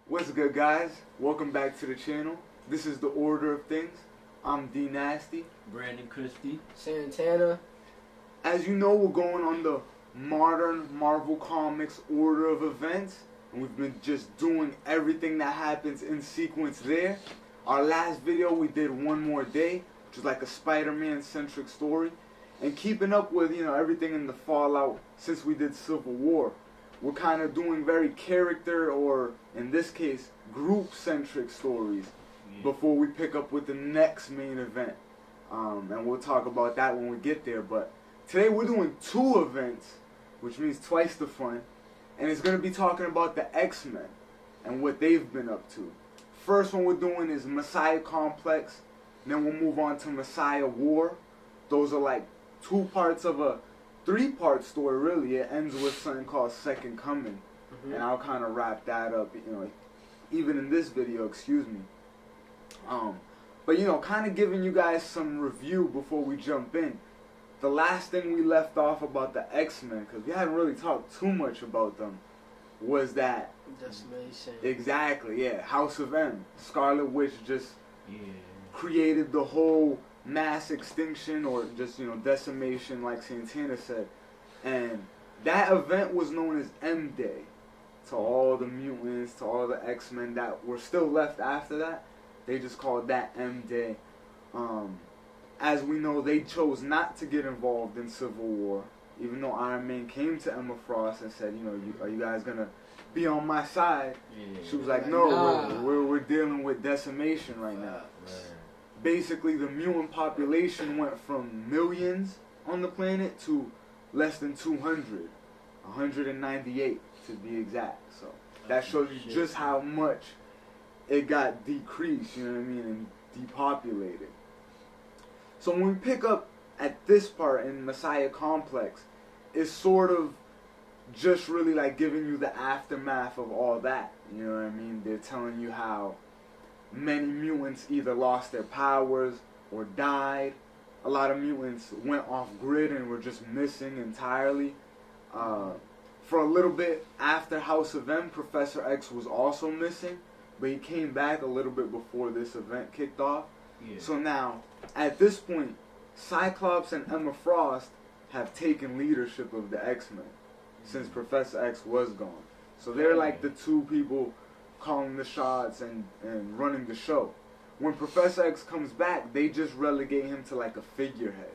What's good, guys? Welcome back to the channel. This is the Order of Things. I'm D Nasty. Brandon Christie. Santana. As you know, we're going on the modern Marvel Comics order of events, and we've been just doing everything that happens in sequence there. Our last video, we did One More Day, which is like a Spider-Man centric story, and keeping up with, everything in the fallout since we did Civil War. We're kind of doing very character, or in this case, group-centric stories before we pick up with the next main event. And we'll talk about that when we get there. But today we're doing two events, which means twice the fun. And it's going to be talking about the X-Men and what they've been up to. First one we're doing is Messiah Complex. Then we'll move on to Messiah War. Those are like two parts of a three-part story, really. It ends with something called Second Coming. And I'll kind of wrap that up, even in this video, excuse me. But, kind of giving you guys some review before we jump in. The last thing we left off about the X-Men, because we haven't really talked too much about them, was that... Decimation. Exactly, yeah. House of M. Scarlet Witch just created the whole mass extinction, or just, decimation, like Santana said. And that event was known as M-Day to all the mutants, to all the X-Men that were still left after that. They just called that M-Day. As we know, they chose not to get involved in Civil War, even though Iron Man came to Emma Frost and said, are you guys going to be on my side? She was like, no, we're dealing with decimation right now. Basically, the mutant population went from millions on the planet to less than 200, 198 to be exact. So that shows you just how much it got decreased, and depopulated. So when we pick up at this part in Messiah Complex, it's sort of just really like giving you the aftermath of all that. They're telling you how many mutants either lost their powers or died. A lot of mutants went off grid and were just missing entirely. For a little bit after House of M, Professor X was also missing, but he came back a little bit before this event kicked off. So now, at this point, Cyclops and Emma Frost have taken leadership of the X-Men since Professor X was gone. So they're like the two people calling the shots and running the show. When Professor X comes back, they just relegate him to like a figurehead.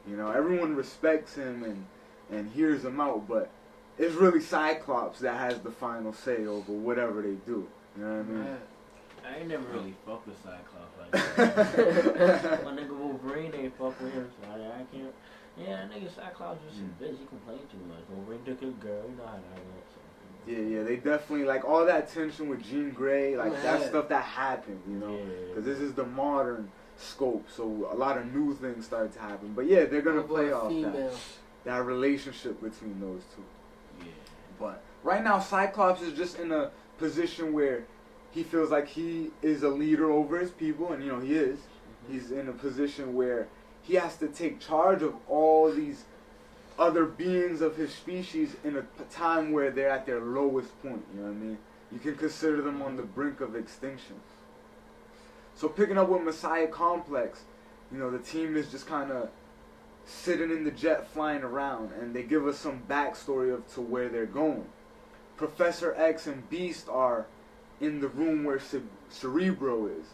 Everyone respects him and hears him out, but it's really Cyclops that has the final say over whatever they do. You know what I mean? I ain't never really fuck with Cyclops like that. My nigga Wolverine ain't fuck with him, so I can't. Yeah, nigga Cyclops just a bitch. He complained too much. Wolverine took his girl. You know how that works. So. Yeah, they definitely, like, all that tension with Jean Grey, like, that stuff that happened, because this is the modern scope, so a lot of new things started to happen. But yeah, they're gonna play off that relationship between those two. Yeah. But right now, Cyclops is just in a position where he feels like he is a leader over his people, and he is. He's in a position where he has to take charge of all these other beings of his species in a time where they're at their lowest point. You can consider them on the brink of extinction. So picking up with Messiah Complex, the team is just kind of sitting in the jet flying around, and they give us some backstory to where they're going. Professor X and Beast are in the room where Cerebro is,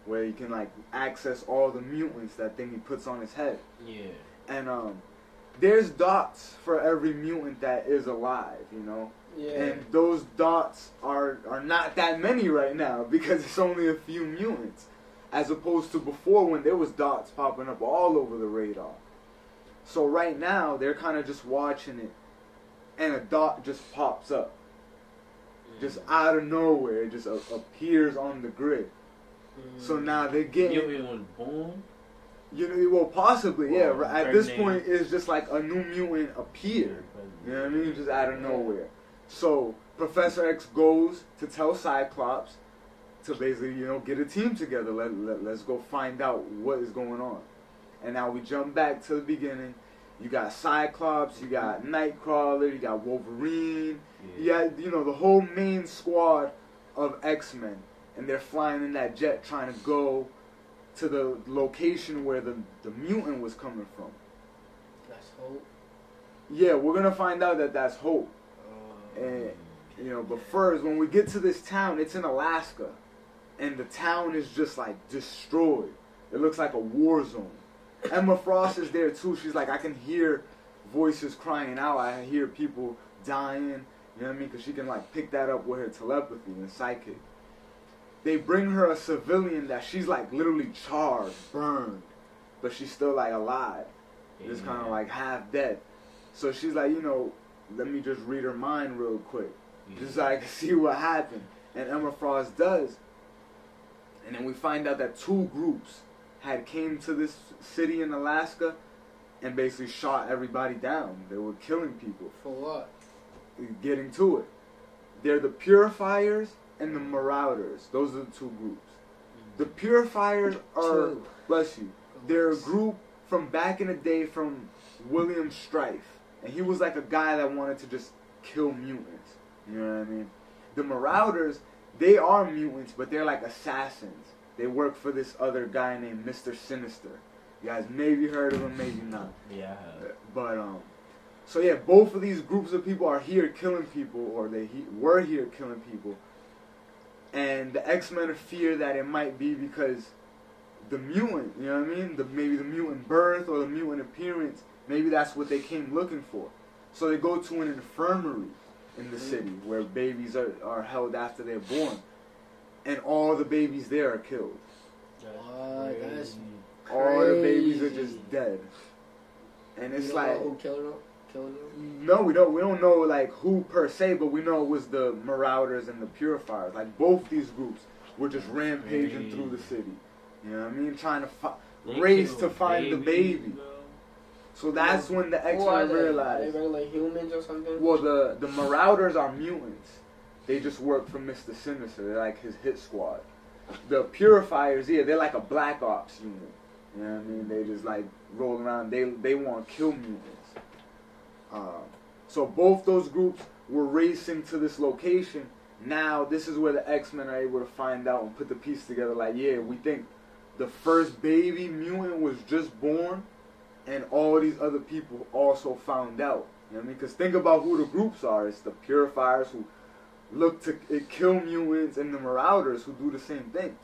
where he can like access all the mutants, that thing he puts on his head. Yeah. And there's dots for every mutant that is alive, Yeah. And those dots are not that many right now because it's only a few mutants, as opposed to before when there was dots popping up all over the radar. So right now they're kind of just watching it, and a dot just pops up. Just out of nowhere, it just appears on the grid. So now they're getting... Mutant was born? Well, possibly, yeah. At this point, it's just like a new mutant appeared. You know what I mean? Just out of nowhere. So Professor X goes to tell Cyclops to basically, get a team together. Let's go find out what is going on. And now we jump back to the beginning. You got Cyclops, you got Nightcrawler, you got Wolverine. You got, the whole main squad of X-Men, and they're flying in that jet trying to go to the location where the mutant was coming from. That's Hope. Yeah, we're gonna find out that that's Hope. And you know, but first, when we get to this town, it's in Alaska, and the town is just like destroyed. It looks like a war zone. Emma Frost is there too. She's like, I can hear voices crying out. I hear people dying. You know what I mean? Because she can like pick that up with her telepathy and psychic. They bring her a civilian that she's like literally charred, burned, but she's still like alive. Just kind of like half dead. So she's like, you know, let me just read her mind real quick. Just so I can see what happened. And Emma Frost does. And then we find out that two groups had came to this city in Alaska and basically shot everybody down. They were killing people. For what? Getting to it. They're the Purifiers and the Marauders. Those are the two groups. The Purifiers are, bless you, they're a group from back in the day from William Strife. And he was like a guy that wanted to just kill mutants. You know what I mean? The Marauders, they are mutants, but they're like assassins. They work for this other guy named Mr. Sinister. You guys maybe heard of him, maybe not. Yeah, I have. But, so yeah, both of these groups of people are here killing people, or they were here killing people. And the X-Men fear that it might be because the mutant, you know what I mean? Maybe the mutant birth or the mutant appearance, maybe that's what they came looking for. So they go to an infirmary in the city where babies are held after they're born. And all the babies there are killed. What? That's all the babies are crazy. just dead. And it's You don't like, know who killed them? no, we don't know like who per se, but we know it was the Marauders and the Purifiers. Like both these groups were just rampaging through the city. You know what I mean? Trying to race to find the baby. Bro. So that's when the Who are X-Men they? realized. Are they regular humans or something? Well, the Marauders are mutants. They just work for Mr. Sinister. They're like his hit squad. The Purifiers, yeah, they're like a Black Ops unit. You know what I mean? They just like roll around. They want to kill mutants. So both those groups were racing to this location. Now this is where the X-Men are able to find out and put the piece together. Like, yeah, we think the first baby mutant was just born, and all these other people also found out. You know what I mean? Because think about who the groups are. It's the Purifiers who look to kill mutants, and the Marauders who do the same thing.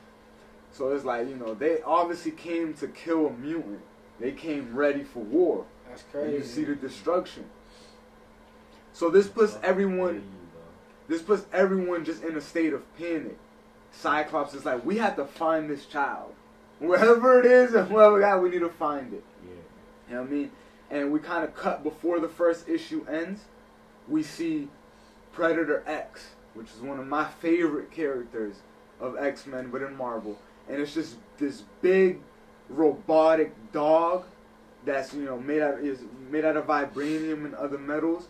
So it's like, you know, they obviously came to kill a mutant. They came ready for war. That's crazy. And you see the destruction. So this puts everyone just in a state of panic. Cyclops is like, we have to find this child. Wherever it is and whoever got, we need to find it. Yeah. You know what I mean? And we kind of cut before the first issue ends. We see Predator X, which is one of my favorite characters of X-Men, but in Marvel. And it's just this big robotic dog that's, you know, made out of vibranium and other metals,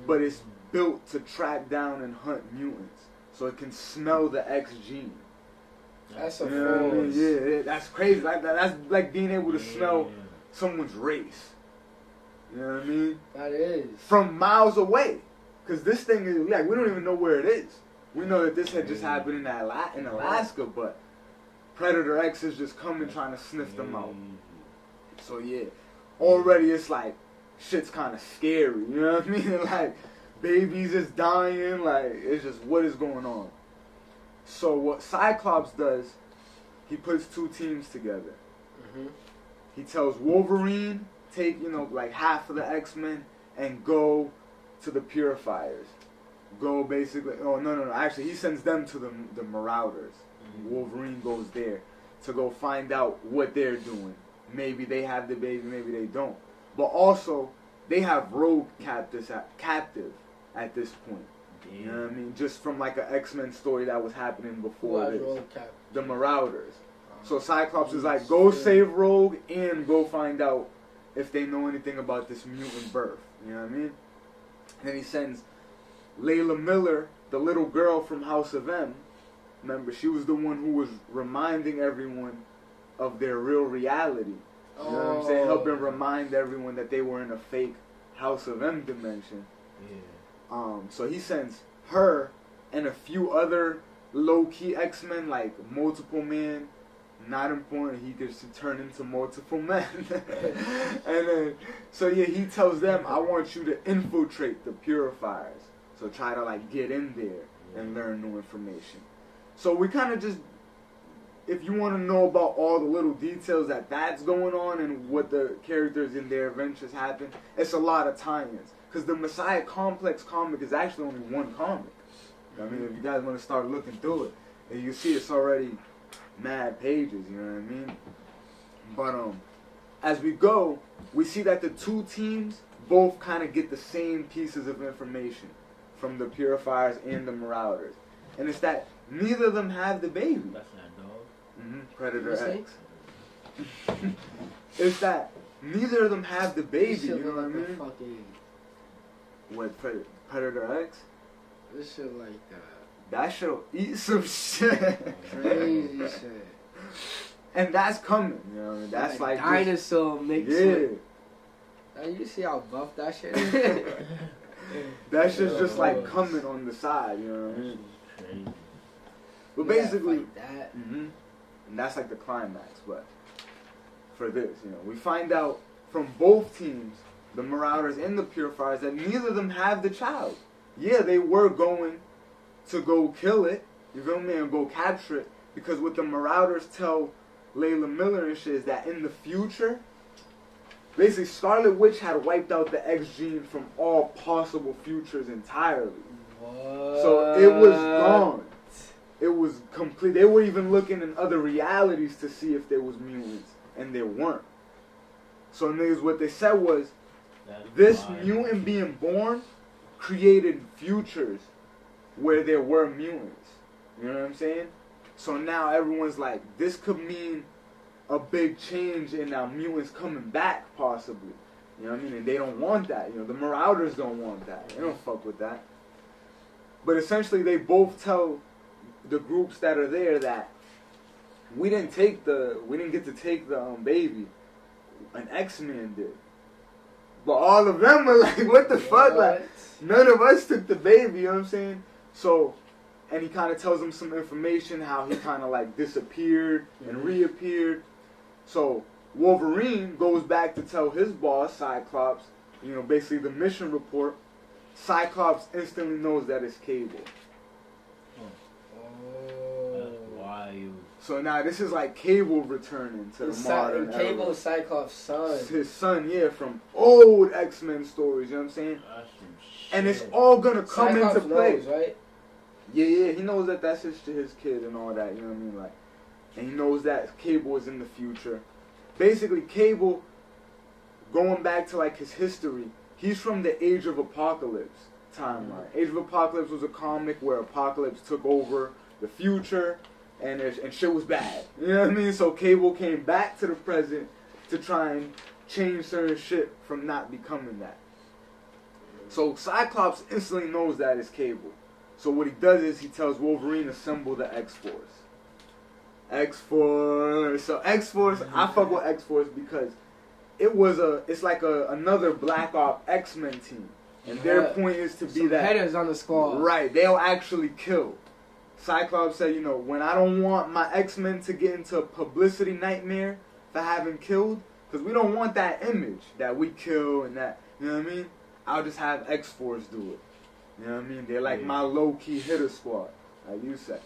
but it's built to track down and hunt mutants, so it can smell the X gene. That's a You know what I mean? force. Yeah, that's crazy. That's like being able to smell someone's race. You know what I mean? That is. From miles away, because this thing is like, we don't even know where it is. We know that this had just happened in Alaska, but Predator X is just coming trying to sniff them out. So yeah, already it's like shit's kind of scary. You know what I mean? Like babies is dying. Like it's just what is going on. So what Cyclops does, he puts two teams together. He tells Wolverine, take, you know, like half of the X-Men and go to the Purifiers. Go basically, oh no, actually he sends them to the Marauders. Wolverine goes there to go find out what they're doing. Maybe they have the baby, maybe they don't. But also, they have Rogue captive at this point. You know what I mean? Just from like an X-Men story that was happening before this. The Marauders. So Cyclops is like, go save Rogue and go find out if they know anything about this mutant birth. You know what I mean? And then he sends Layla Miller, the little girl from House of M. Remember, she was the one who was reminding everyone of their real reality. You know what I'm saying? Helping remind everyone that they were in a fake House of M dimension. Yeah. So he sends her and a few other low-key X-Men, like multiple man, not important. He gets to turn into multiple men. And then, so yeah, he tells them, I want you to infiltrate the purifiers. So try to like get in there and learn new information. So we kind of just, if you want to know about all the little details that's going on and what the characters in their adventures happen, it's a lot of tie-ins. Because the Messiah Complex comic is actually only one comic. I mean, if you guys want to start looking through it, and you see it's already mad pages, you know what I mean? But as we go, we see that the two teams both kind of get the same pieces of information from the Purifiers and the Marauders. And it's that neither of them have the baby. That's that dog. Predator X. It's that neither of them have the baby, you know what I mean? What, Predator X? This shit like that. That shit'll eat some shit. Crazy shit. And that's coming, you know what I mean? That's like dinosaur mix. Yeah. Now you see how buff that shit is? That shit's just like coming on the side, you know what I mean? Crazy. But basically, like that. and that's like the climax. But for this, you know, we find out from both teams, the Marauders and the Purifiers, that neither of them have the child. Yeah, they were going to go kill it, you feel me, and go capture it, because what the Marauders tell Layla Miller and shit is that in the future, basically Scarlet Witch had wiped out the X gene from all possible futures entirely. What? So it was gone. It was complete. They were even looking in other realities to see if there was mutants, and there weren't. So niggas, what they said was, this mutant being born created futures where there were mutants. You know what I'm saying? So now everyone's like, this could mean a big change in our mutants coming back, possibly. You know what I mean? And they don't want that. You know, the Marauders don't want that. They don't fuck with that. But essentially, they both tell the groups that are there that we didn't get to take the baby. An X-Men did. But all of them are like, what the fuck? Like, none of us took the baby, you know what I'm saying? So, and he kind of tells them some information, how he kind of like disappeared and reappeared. So, Wolverine goes back to tell his boss, Cyclops, you know, basically the mission report. Cyclops instantly knows that it's Cable. So now this is like Cable returning to the modern era. Cable is Cyclops' son. His son, yeah, from old X-Men stories, you know what I'm saying? And it's all gonna come Cyclops into play. knows, right? Yeah, he knows that that's his kid and all that, you know what I mean? Like, and he knows that Cable is in the future. Basically, Cable, going back to like his history, he's from the Age of Apocalypse timeline. Age of Apocalypse was a comic where Apocalypse took over the future. And shit was bad. You know what I mean? So Cable came back to the present to try and change certain shit from not becoming that. So Cyclops instantly knows that it's Cable. So what he does is he tells Wolverine to assemble the X-Force. X-Force. So X-Force, I fuck with X-Force because it's like another Black Ops X-Men team. And their point is to be that headers on the squad. Right, they'll actually kill. Cyclops said, you know, when I don't want my X-Men to get into a publicity nightmare for having killed, because we don't want that image that we kill and that, you know what I mean? I'll just have X-Force do it. You know what I mean? They're like my low-key hitter squad, like you said.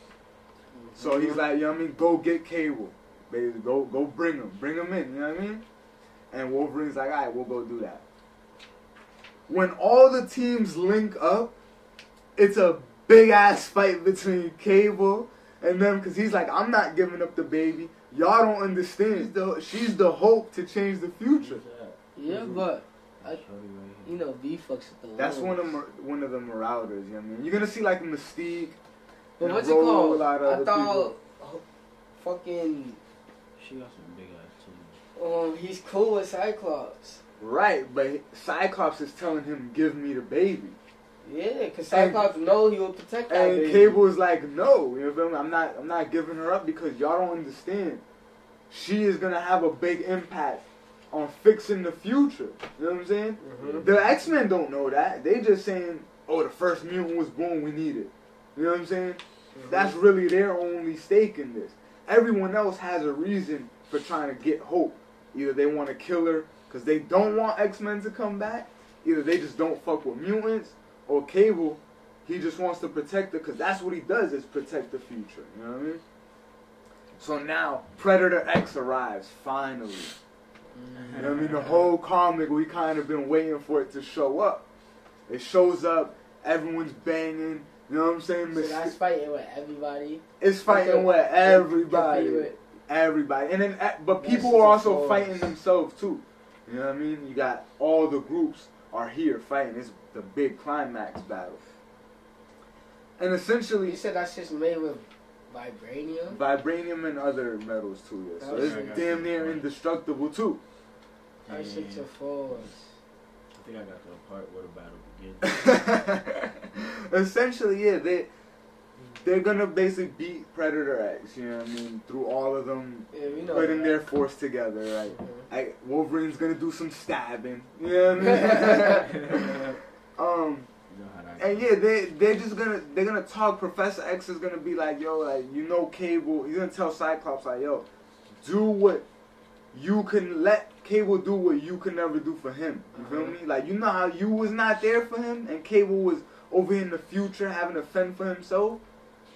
So he's like, you know what I mean? Go get Cable. Baby, go bring him in, you know what I mean? And Wolverine's like, alright, we'll go do that. When all the teams link up, it's a big ass fight between Cable and them, because he's like, I'm not giving up the baby. Y'all don't understand. She's the hope to change the future. Yeah, but you know, V fucks with the That's one of the Marauders. You know what I mean? You're gonna see like Mystique. But what's it called? I thought fucking. She got some big ass titties. He's cool with Cyclops. Right, but Cyclops is telling him, "Give me the baby." Yeah, because Cyclops knows he will protect that baby. And Cable is like, no, you know what I mean? I'm not giving her up because y'all don't understand. She is gonna have a big impact on fixing the future. You know what I'm saying? The X-Men don't know that. They just saying, oh, the first mutant was born, we need it. You know what I'm saying? That's really their only stake in this. Everyone else has a reason for trying to get Hope. Either they want to kill her because they don't want X-Men to come back. Either they just don't fuck with mutants. Or Cable, he just wants to protect her because that's what he does, is protect the future. You know what I mean? So now, Predator X arrives, finally. You know what I mean? The whole comic, we kind of been waiting for it to show up. It shows up, everyone's banging, you know what I'm saying? So that's fighting with everybody? It's fighting with everybody. Everybody. And then, but people are also fighting themselves too. You know what I mean? You got all the groups are here fighting. It's the big climax battle. And essentially... You said that's just made with vibranium? Vibranium and other metals too, yeah. So it's damn near indestructible too. That's such a force. I think I got to the part where the battle begins. Essentially, yeah, they're gonna basically beat Predator X, you know what I mean, through all of them putting their force together, right? Like, Wolverine's gonna do some stabbing, you know what I mean? And yeah, they're gonna talk. Professor X is gonna be like, yo, like, you know, Cable. He's gonna tell Cyclops like, yo, do what you can, let Cable do what you can never do for him. You feel me? Like, you know how you was not there for him, and Cable was over in the future having to fend for himself.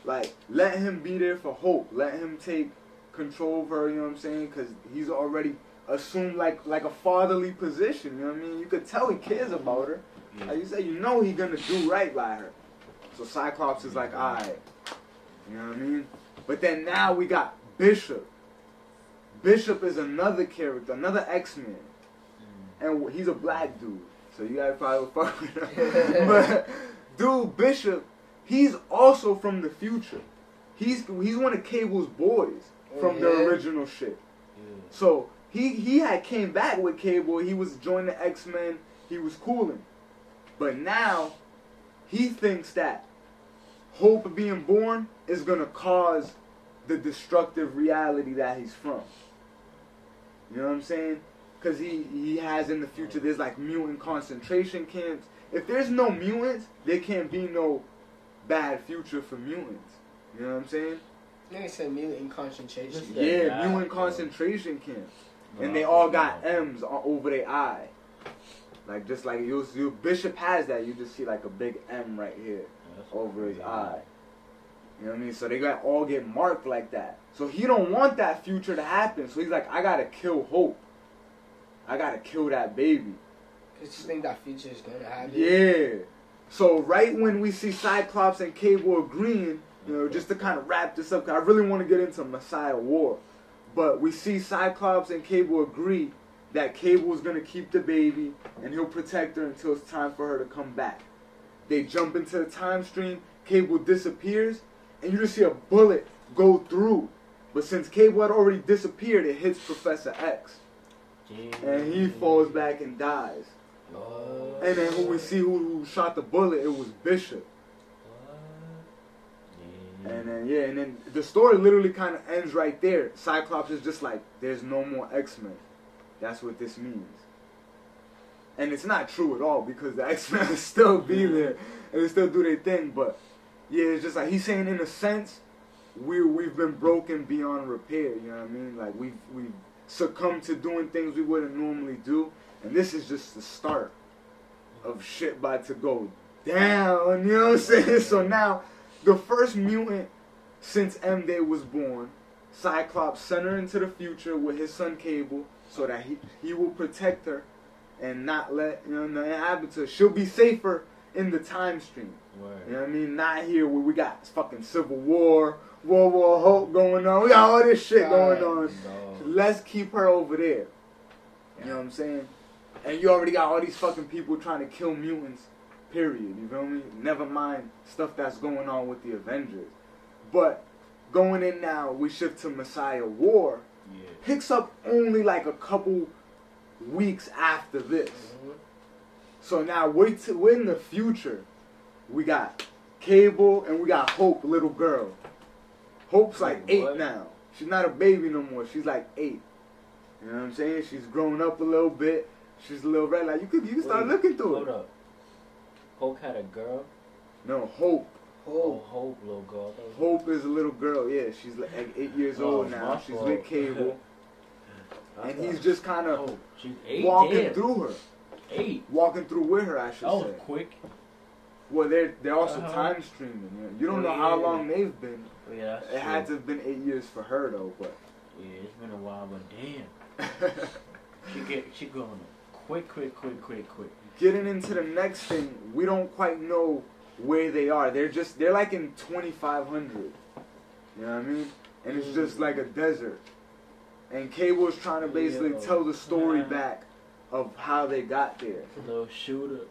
Like, let him be there for Hope. Let him take control of her. You know what I'm saying? Because he's already assumed like a fatherly position. You know what I mean? You could tell he cares about her. Like you said, you know he gonna do right by her. So Cyclops is like, alright. You know what I mean? But then now we got Bishop. Bishop is another character, another X-Men. And he's a black dude. So you gotta probably fuck with him. But, dude, Bishop, he's also from the future. He's one of Cable's boys from the original shit. So he had came back with Cable. He was joining the X-Men. He was cooling. But now, he thinks that Hope being born is going to cause the destructive reality that he's from. You know what I'm saying? Because he has in the future, there's like mutant concentration camps. If there's no mutants, there can't be no bad future for mutants. You know what I'm saying? Nigga said mutant concentration. Yeah, mutant concentration camps. And they all got M's over their eye. Like, just like you Bishop has that, you just see like a big M right here over his eye. You know what I mean? So they all get marked like that. So he don't want that future to happen. So he's like, I gotta kill Hope. I gotta kill that baby. Cause you think that future is gonna happen? Yeah. So right when we see Cyclops and Cable agreeing, you know, just to kind of wrap this up, 'cause I really want to get into Messiah War. But we see Cyclops and Cable agree that Cable is going to keep the baby and he'll protect her until it's time for her to come back. They jump into the time stream, Cable disappears, and you just see a bullet go through. But since Cable had already disappeared, it hits Professor X. And he falls back and dies. And then when we see who shot the bullet, it was Bishop. And then the story literally kind of ends right there. Cyclops is just like, there's no more X-Men. That's what this means. And it's not true at all, because the X-Men will still be there and they still do their thing. But yeah, it's just like he's saying, in a sense, we've been broken beyond repair. You know what I mean? Like we've succumbed to doing things we wouldn't normally do, and this is just the start of shit about to go down. You know what I'm saying? So now, the first mutant since M-Day was born, Cyclops sent her into the future with his son Cable, so that he will protect her and not let nothing happen to her. She'll be safer in the time stream. Word. You know what I mean? Not here where we got fucking Civil War, World War Hulk going on. We got all this shit going on. No. Let's keep her over there. You know what I'm saying? And you already got all these fucking people trying to kill mutants, period. You feel me? Never mind stuff that's going on with the Avengers. But going in now, we shift to Messiah War. Picks up only like a couple weeks after this. So now we're in the future. We got Cable and we got Hope, little girl. Hope's like 8 now. She's not a baby no more. She's like 8. You know what I'm saying? She's grown up a little bit. She's a little red. Like you can start looking through it. Hold up. Hope had a girl? No, Hope. Hope, little girl. Hope is a little girl, yeah. She's like 8 years old now. She's with Cable. And he's just kind of walking through her. 8? Walking through with her, I should say. That was quick. Well, they're also time streaming. You know? You don't know how long they've been. Oh, yeah, that's it had to have been 8 years for her, though. But yeah, it's been a while, but damn. she going quick. Getting into the next thing, we don't quite know where they are. They're like in 2500. You know what I mean? And it's just like a desert. And Cable's trying to basically tell the story back of how they got there. Little shooter.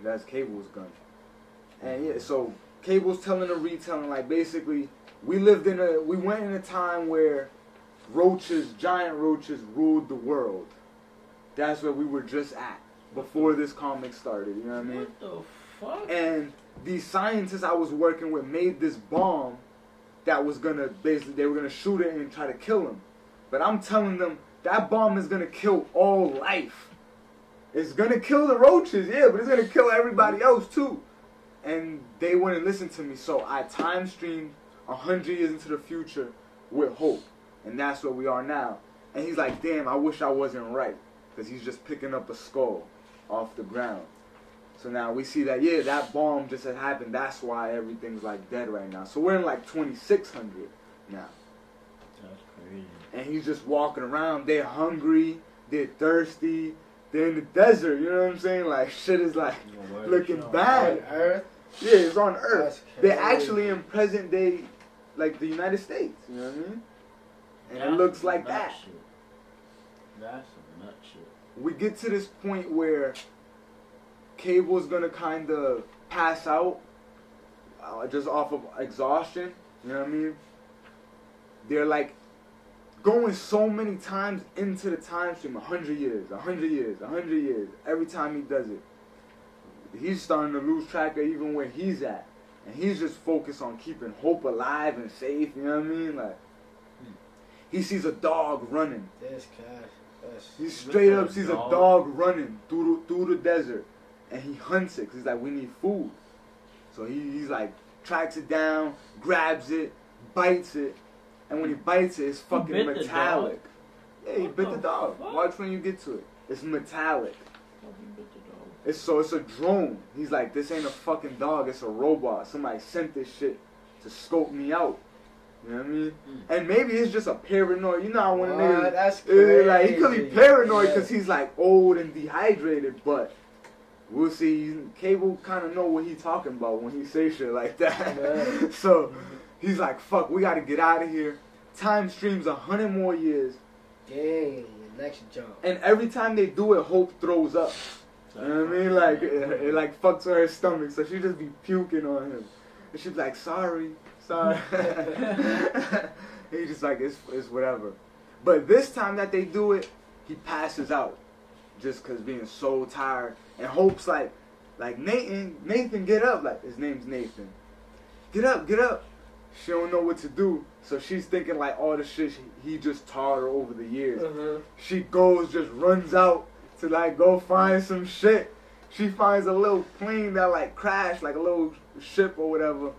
That's Cable's gun. And yeah, so Cable's telling a retelling, like basically we went in a time where giant roaches ruled the world. That's where we were just at before this comic started, you know what I mean? What the fuck? And these scientists I was working with made this bomb that was gonna they were gonna shoot it and try to kill him. But I'm telling them that bomb is gonna kill all life. It's gonna kill the roaches, yeah, but it's gonna kill everybody else too. And they wouldn't listen to me, so I time streamed 100 years into the future with Hope. And that's where we are now. And he's like, damn, I wish I wasn't right. Because he's just picking up a skull off the ground. So now we see that, yeah, that bomb just had happened. That's why everything's like dead right now. So we're in like 2600 now. That's crazy. And he's just walking around. They're hungry. They're thirsty. They're in the desert. You know what I'm saying? Like, shit is like looking bad. On Earth? Yeah, it's on Earth. They're actually in present day, like the United States. You know what I mean? And it looks like that. Shit. That's some nut shit. We get to this point where Cable's gonna kind of pass out just off of exhaustion. You know what I mean? They're like going so many times into the time stream, 100 years, 100 years, 100 years. Every time he does it, he's starting to lose track of even where he's at. And he's just focused on keeping Hope alive and safe, you know what I mean? Like, he sees a dog running. This cash. He straight up sees a dog running through the desert. And he hunts it, 'cause he's like, we need food. So he's like, tracks it down, grabs it, bites it. And when he bites it, it's fucking metallic. Yeah, he bit the dog. Watch when you get to it. It's metallic. It's a drone. He's like, this ain't a fucking dog, it's a robot. Somebody sent this shit to scope me out. You know what I mean? And maybe it's just a paranoid. You know how when a nigga, that's crazy. like, he could be paranoid because he's like old and dehydrated, but we'll see. Cable kind of know what he's talking about when he say shit like that. Yeah. So he's like, fuck, we gotta get out of here. Time streams 100 more years. Dang, next jump. And every time they do it, Hope throws up. You know what I mean? Like, it like fucks with her stomach, so she just be puking on him. And she's like, sorry. He's just like, it's whatever. But this time that they do it, he passes out. Just because being so tired. And Hope's like Nathan, get up. Like, his name's Nathan. Get up. She don't know what to do. So she's thinking like all the shit he just taught her over the years. She just runs out to like go find some shit. She finds a little plane that like crashed, like a little ship or whatever.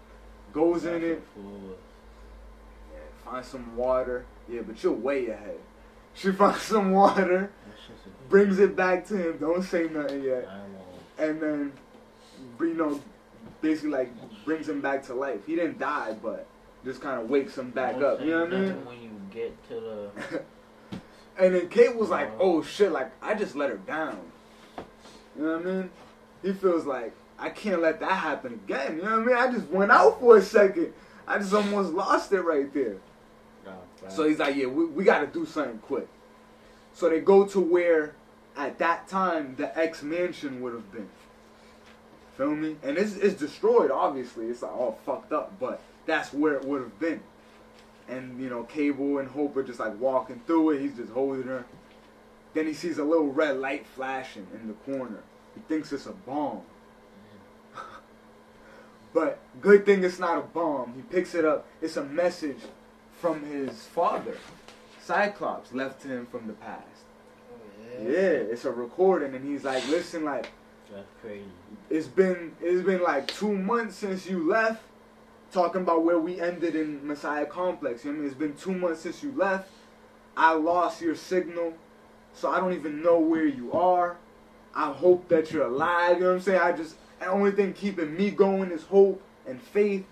Goes in it. Yeah, finds some water. Yeah, but you're way ahead. She finds some water. Brings it back to him. Don't say nothing yet. And then, basically like brings him back to life. He didn't die, but just kind of wakes him back up. You know what I mean? When you get to the... And then Kate was like, oh shit, like I just let her down. You know what I mean? He feels like, I can't let that happen again. You know what I mean? I just went out for a second. I just almost lost it right there. So he's like, yeah, we got to do something quick. So they go to where, at that time, the X mansion would have been. Feel me? And it's destroyed, obviously. It's like all fucked up, but that's where it would have been. And, Cable and Hope are just like walking through it. He's just holding her. Then he sees a little red light flashing in the corner. He thinks it's a bomb. But good thing it's not a bomb. He picks it up. It's a message from his father, Cyclops, left to him from the past. Oh, yeah. Yeah, it's a recording, and he's like, listen, like, That's crazy. It's been like 2 months since you left, talking about where we ended in Messiah Complex. You know what I mean? It's been 2 months since you left. I lost your signal, so I don't even know where you are. I hope that you're alive. You know what I'm saying? The only thing keeping me going is hope and faith,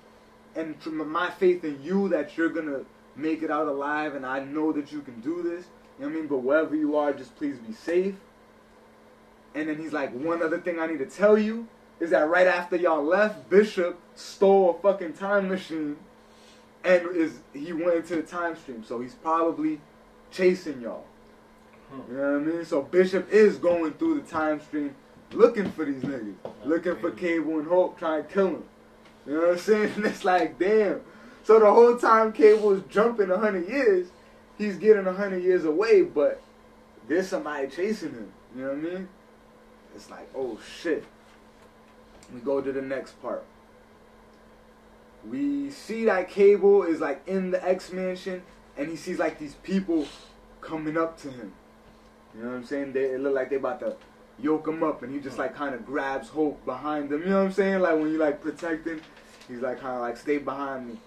and my faith in you that you're gonna make it out alive, and I know that you can do this. You know what I mean? But wherever you are, just please be safe. And then he's like, one other thing I need to tell you is that right after y'all left, Bishop stole a fucking time machine, and he went into the time stream. So he's probably chasing y'all. You know what I mean? So Bishop is going through the time stream looking for these niggas. Looking for Cable and Hope, trying to kill him. You know what I'm saying? And it's like, damn. So the whole time Cable is jumping 100 years, he's getting 100 years away, but there's somebody chasing him. You know what I mean? It's like, oh shit. We go to the next part. We see that Cable is like in the X-Mansion, and he sees like these people coming up to him. You know what I'm saying? It look like they about to yoke him up, and he just like kind of grabs Hope behind them. You know what I'm saying? Like when you like protecting, he's like kind of like, stay behind me.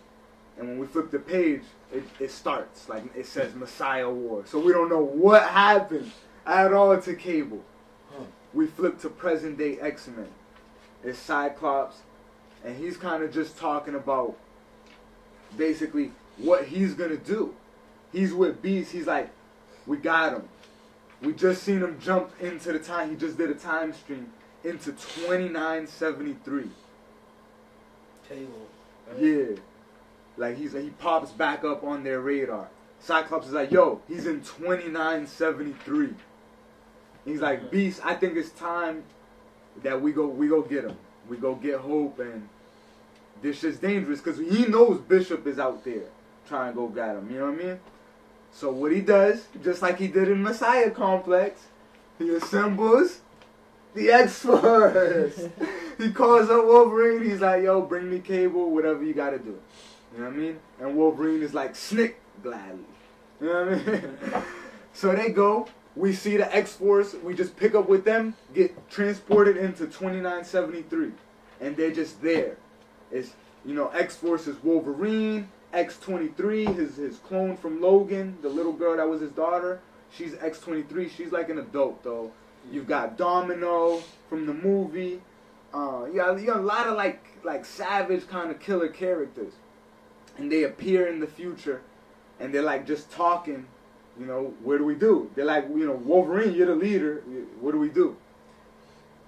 And when we flip the page, it starts. Like it says Messiah War. So we don't know what happened at all to Cable. We flip to present day X-Men. It's Cyclops, and he's kind of just talking about basically what he's going to do. He's with Beast. He's like, we got him. We just seen him jump into the time. He just did a time stream into 2973. Table. Right? Yeah. Like he pops back up on their radar. Cyclops is like, yo, he's in 2973. He's like, Beast, I think it's time that we go get him. We go get Hope, and this shit's dangerous because he knows Bishop is out there trying to go get him. You know what I mean? So what he does, just like he did in Messiah Complex, he assembles the X-Force. He calls up Wolverine. He's like, yo, bring me Cable, whatever you got to do. You know what I mean? And Wolverine is like, snick gladly. You know what I mean? So they go. We see the X-Force. We just pick up with them, get transported into 2973. And they're just there. It's, you know, X-Force is Wolverine. X-23, his clone from Logan, the little girl that was his daughter. She's X-23. She's like an adult, though. You've got Domino from the movie. You got a lot of like savage kind of killer characters. And they appear in the future. And they're like just talking. You know, what do we do? They're like, you know, Wolverine, you're the leader. What do we do?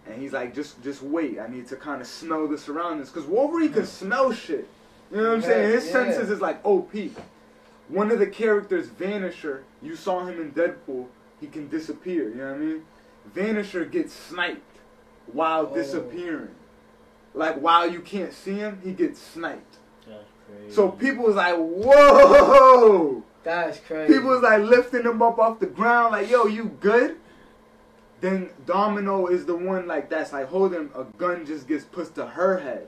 And he's like, just wait. I need to kind of smell the surroundings. Because Wolverine can smell shit. You know what I'm saying? His senses is like OP. One of the characters, Vanisher, you saw him in Deadpool. He can disappear. You know what I mean? Vanisher gets sniped while disappearing. Like, while you can't see him, he gets sniped. That's crazy. So people was like, whoa! That's crazy. People was like lifting him up off the ground, like, yo, you good? Then Domino is the one like that's like holding a gun, just gets pushed to her head.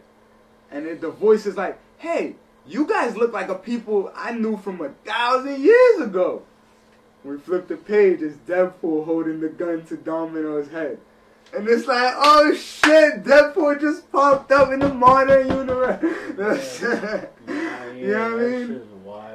And then the voice is like, hey, you guys look like a people I knew from 1,000 years ago. We flip the page, it's Deadpool holding the gun to Domino's head. And it's like, oh shit, Deadpool just popped up in the modern universe. You know what I mean?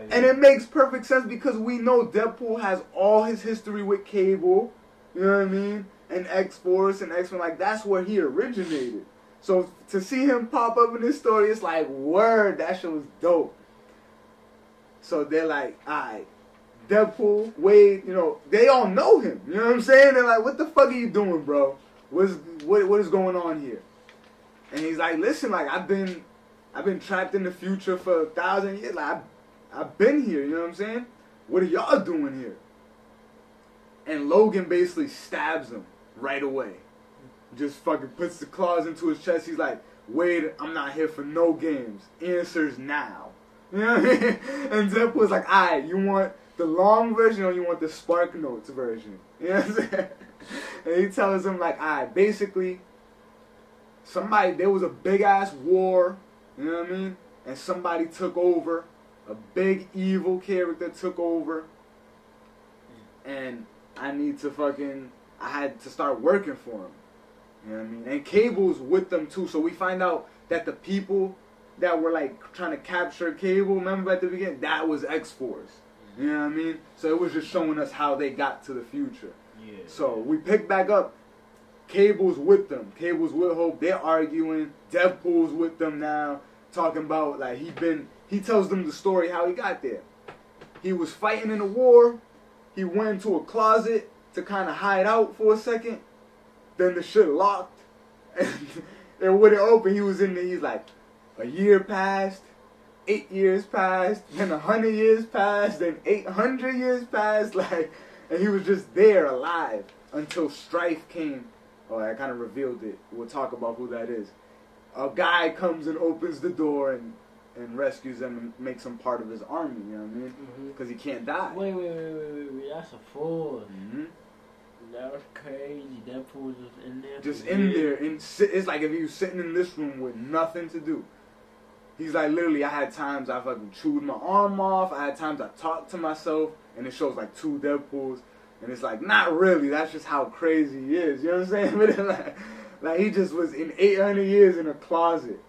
And it makes perfect sense because we know Deadpool has all his history with Cable, you know what I mean? And X-Force and X-Men, like that's where he originated. So to see him pop up in this story, it's like, word, that shit was dope. So they're like, alright, Deadpool, Wade, you know, they all know him. You know what I'm saying? They're like, what the fuck are you doing, bro? What is going on here? And he's like, listen, like I've been trapped in the future for 1,000 years. Like I've been here, you know what I'm saying? What are y'all doing here? And Logan basically stabs him right away. Just fucking puts the claws into his chest. He's like, Wade, I'm not here for no games. Answers now. You know what I mean? And Deadpool's like, alright, you want the long version or you want the Spark Notes version? You know what I'm saying? And he tells him like, alright, basically, there was a big ass war, you know what I mean? And somebody took over, a big evil character took over, and I had to start working for him. You know what I mean? And Cable's with them too. So we find out that the people that were like trying to capture Cable, remember at the beginning, that was X-Force. You know what I mean? So it was just showing us how they got to the future. Yeah. So we pick back up. Cable's with them. Cable's with Hope. They're arguing. Deadpool's with them now, talking about like he tells them the story how he got there. He was fighting in a war. He went into a closet to kind of hide out for a second. Then the shit locked, and it wouldn't open. He was in there. He's like, a year passed, 8 years passed, then 100 years passed, then 800 years passed. Like, and he was just there alive until Strife came. Oh, I kind of revealed it. We'll talk about who that is. A guy comes and opens the door and rescues him and makes him part of his army, you know what I mean? Because he can't die. Wait, that's a fool. Mm-hmm. That was crazy. Deadpool was just in there. Just in there. It's like if he was sitting in this room with nothing to do. He's like, literally, I had times I fucking chewed my arm off. I had times I talked to myself, and it shows like 2 Deadpools. And it's like, not really. That's just how crazy he is. You know what I'm saying? But like he just was in 800 years in a closet.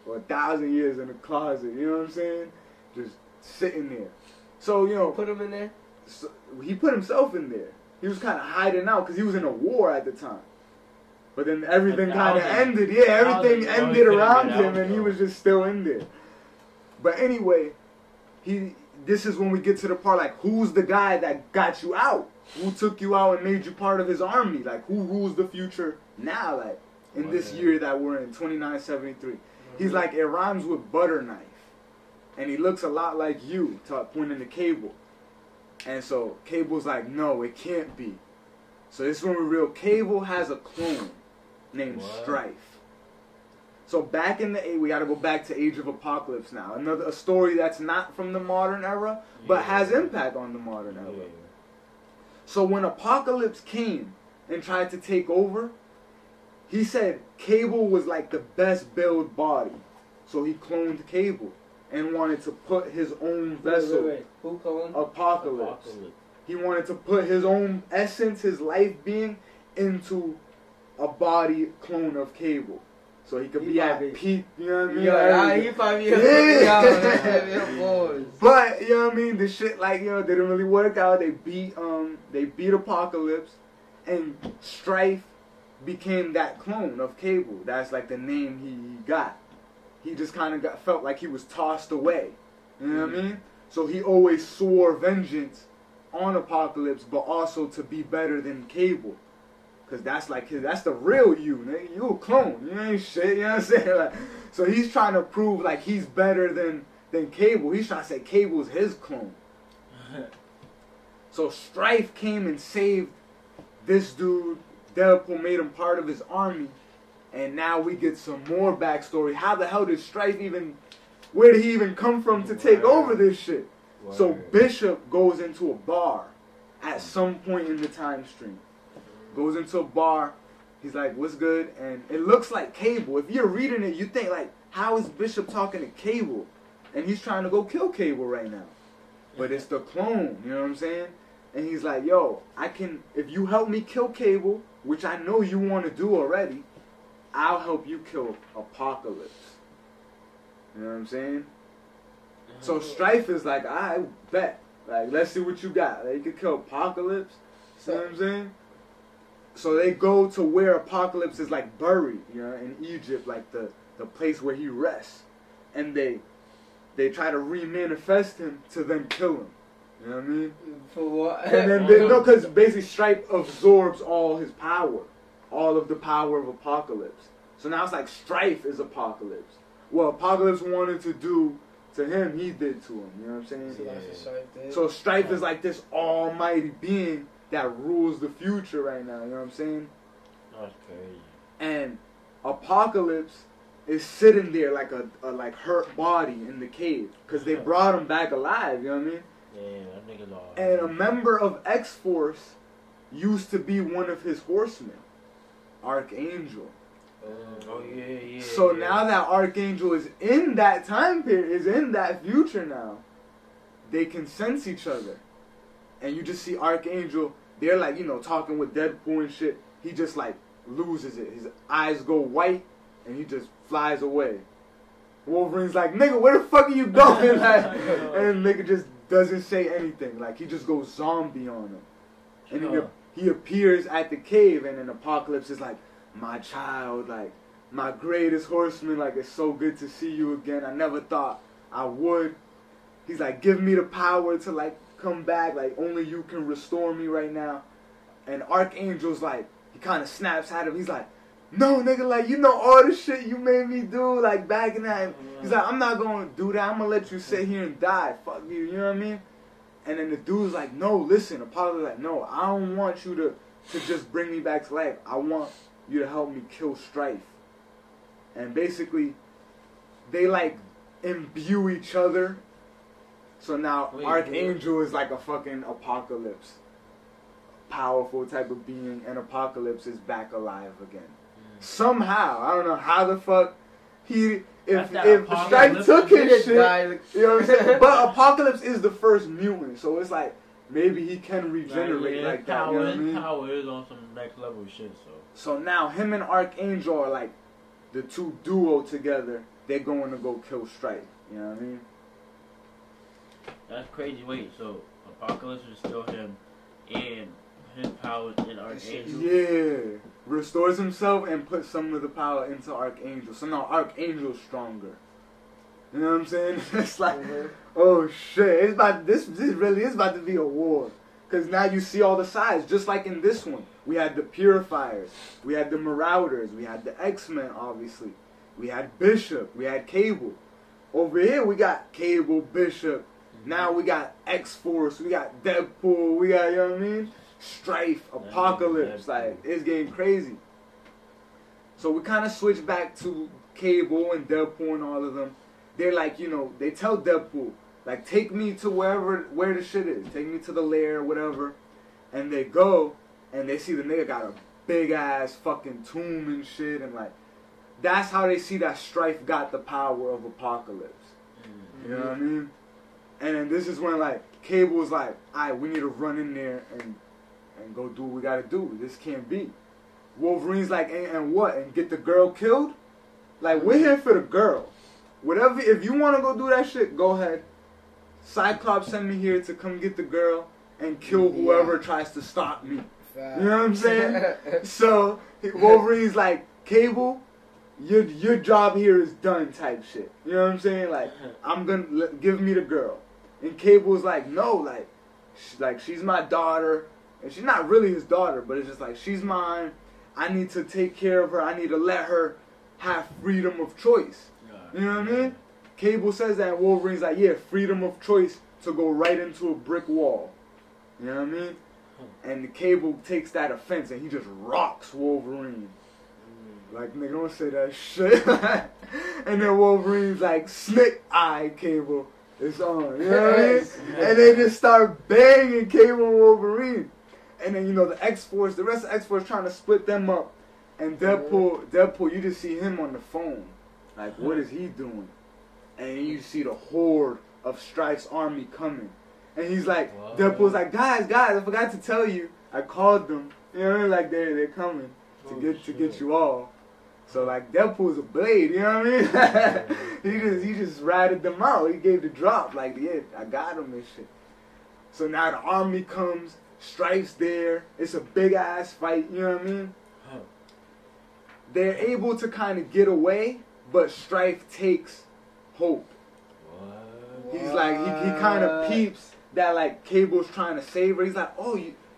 Or 1,000 years in a closet. You know what I'm saying? Just sitting there. So, you know. Put him in there? So, he put himself in there. He was kind of hiding out because he was in a war at the time. But then everything kind of ended. Yeah, everything ended around him and he was just still in there. But anyway, this is when we get to the part like, who's the guy that got you out? Who took you out and made you part of his army? Like, who rules the future now? Like, in this year that we're in, 2973. He's like, it rhymes with butter knife. And he looks a lot like you, pointing to Cable. And so Cable's like, no, it can't be. So this is when we reveal Cable has a clone named Strife. So back in the we got to go back to Age of Apocalypse now. A story that's not from the modern era, but has impact on the modern era. So when Apocalypse came and tried to take over, he said Cable was like the best built body. So he cloned Cable and wanted to put his own vessel. Wait. Who cloned? Apocalypse. He wanted to put his own essence, his life being, into a body clone of Cable. So he could be at peak, you know what I mean? Yeah, he probably But, you know what I mean? The shit, like, you know, didn't really work out. They beat Apocalypse, and Strife became that clone of Cable. That's like the name he got. He just kind of felt like he was tossed away. You know what I mean? So he always swore vengeance on Apocalypse, but also to be better than Cable. Because that's like that's the real you, nigga. You a clone. You ain't shit, you know what I'm saying? Like, so he's trying to prove like he's better than Cable. He's trying to say Cable's his clone. So Strife came and saved this dude. Deadpool made him part of his army. And now we get some more backstory. How the hell did Strife where did he even come from to take over this shit? So Bishop goes into a bar at some point in the time stream. Goes into a bar. He's like, what's good? And it looks like Cable. If you're reading it, you think like, how is Bishop talking to Cable? And he's trying to go kill Cable right now. But it's the clone, you know what I'm saying? And he's like, yo, if you help me kill Cable, which I know you want to do already, I'll help you kill Apocalypse. You know what I'm saying? So Strife is like, I bet. Like, let's see what you got. Like, you can kill Apocalypse. You know what I'm saying? So they go to where Apocalypse is like buried, you know, in Egypt, like the place where he rests. And they try to re-manifest him to then kill him. You know what I mean? For what? And then because basically Stripe absorbs all his power. All of the power of Apocalypse. So now it's like Strife is Apocalypse. What Apocalypse wanted to do to him, he did to him. You know what I'm saying? So that's what Strife did. So Strife is like this almighty being that rules the future right now, you know what I'm saying? That's crazy. And Apocalypse is sitting there like a like hurt body in the cave because they brought him back alive, you know what I mean? Yeah, that nigga's all. And a member of X-Force used to be one of his horsemen, Archangel. Oh yeah. So now that Archangel is in that time period, is in that future now, they can sense each other. And you just see Archangel, they're like, you know, talking with Deadpool and shit. He just like loses it. His eyes go white, and he just flies away. Wolverine's like, nigga, where the fuck are you going? Like, and nigga just doesn't say anything. Like, he just goes zombie on him. And he appears at the cave, and then Apocalypse is like, my child, like, my greatest horseman, like, it's so good to see you again. I never thought I would. He's like, give me the power to, like, come back. Like, only you can restore me right now. And Archangel's like, he kind of snaps at him. He's like, no, nigga, like, you know all the shit you made me do, like, back in that. He's like, I'm not going to do that. I'm going to let you sit here and die. Fuck you, you know what I mean? And then the dude's like, no, listen. Apollo's like, no, I don't want you to just bring me back to life. I want you to help me kill Strife. And basically, they, like, imbue each other. So now Archangel is like a fucking Apocalypse. Powerful type of being, and Apocalypse is back alive again. Somehow, I don't know how the fuck if Strife took his shit, you know what I'm saying? But Apocalypse is the first mutant, so it's like maybe he can regenerate like that. You know what I mean? Power is on some next level shit. So now him and Archangel are like the two duo together. They're going to go kill Strife. You know what I mean? That's crazy. Wait, so Apocalypse is still him, and his power in Archangel? Yeah. Restores himself and puts some of the power into Archangel. So now Archangel's stronger. You know what I'm saying? It's like, oh shit. This really is about to be a war. Because now you see all the sides. Just like in this one. We had the Purifiers. We had the Marauders. We had the XMen, obviously. We had Bishop. We had Cable. Over here we got Cable, Bishop. Now we got X-Force. We got Deadpool. We got, you know what I mean? Strife, Apocalypse, like, it's getting crazy. So we kind of switch back to Cable and Deadpool and all of them. They're like, you know, they tell Deadpool, like, take me to where the shit is. Take me to the lair, whatever. And they go, and they see the nigga got a big-ass fucking tomb and shit. And, like, that's how they see that Strife got the power of Apocalypse. You know what I mean? And then this is when, like, Cable's like, alright, we need to run in there and go do what we gotta do. This can't be. Wolverine's like, and what? And get the girl killed? Like, we're here for the girl. Whatever, if you wanna go do that shit, go ahead. Cyclops sent me here to come get the girl and kill whoever tries to stop me. You know what I'm saying? So, Wolverine's like, Cable, your job here is done type shit. You know what I'm saying? Like, give me the girl. And Cable's like, no, like she's my daughter. And she's not really his daughter, but it's just like, she's mine. I need to take care of her. I need to let her have freedom of choice. You know what I mean? Cable says that, and Wolverine's like, yeah, freedom of choice to go right into a brick wall. You know what I mean? And the Cable takes that offense, and he just rocks Wolverine. Like, nigga, don't say that shit. And then Wolverine's like, snake eye, Cable. It's on. You know what I mean? And they just start banging Cable and Wolverine. And then, you know, the X-Force, the rest of X-Force trying to split them up. And Deadpool, you just see him on the phone. Like, what is he doing? And you see the horde of Strife's army coming. And he's like, Deadpool's like, guys, I forgot to tell you. I called them. You know what I mean? Like, they're coming to get you all. So, like, Deadpool's a blade, you know what I mean? he just ratted them out. He gave the drop. Like, yeah, I got him and shit. So now the army comes. Strife's there. It's a big-ass fight, you know what I mean? They're able to kind of get away, but Strife takes Hope. He's like, he kind of peeps that, like, Cable's trying to save her. He's like, oh,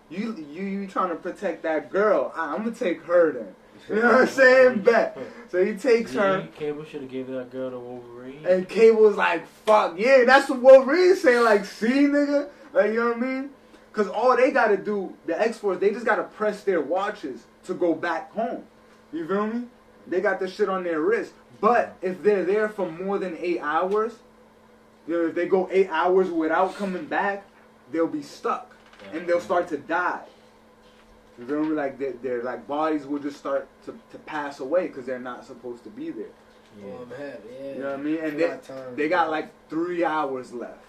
you trying to protect that girl. I'm going to take her then. You know what I'm saying? Bet. So he takes her. Cable should have given that girl to Wolverine. And Cable's like, fuck, yeah, that's what Wolverine's saying. Like, see, nigga? Like, you know what I mean? Because all they got to do, the X-Force, they just got to press their watches to go back home. You feel me? They got the shit on their wrist. But if they're there for more than 8 hours, you know, if they go 8 hours without coming back, they'll be stuck. And they'll start to die. You feel me? Like, their like, bodies will just start to pass away because they're not supposed to be there. Yeah. You know what I mean? And they got like 3 hours left.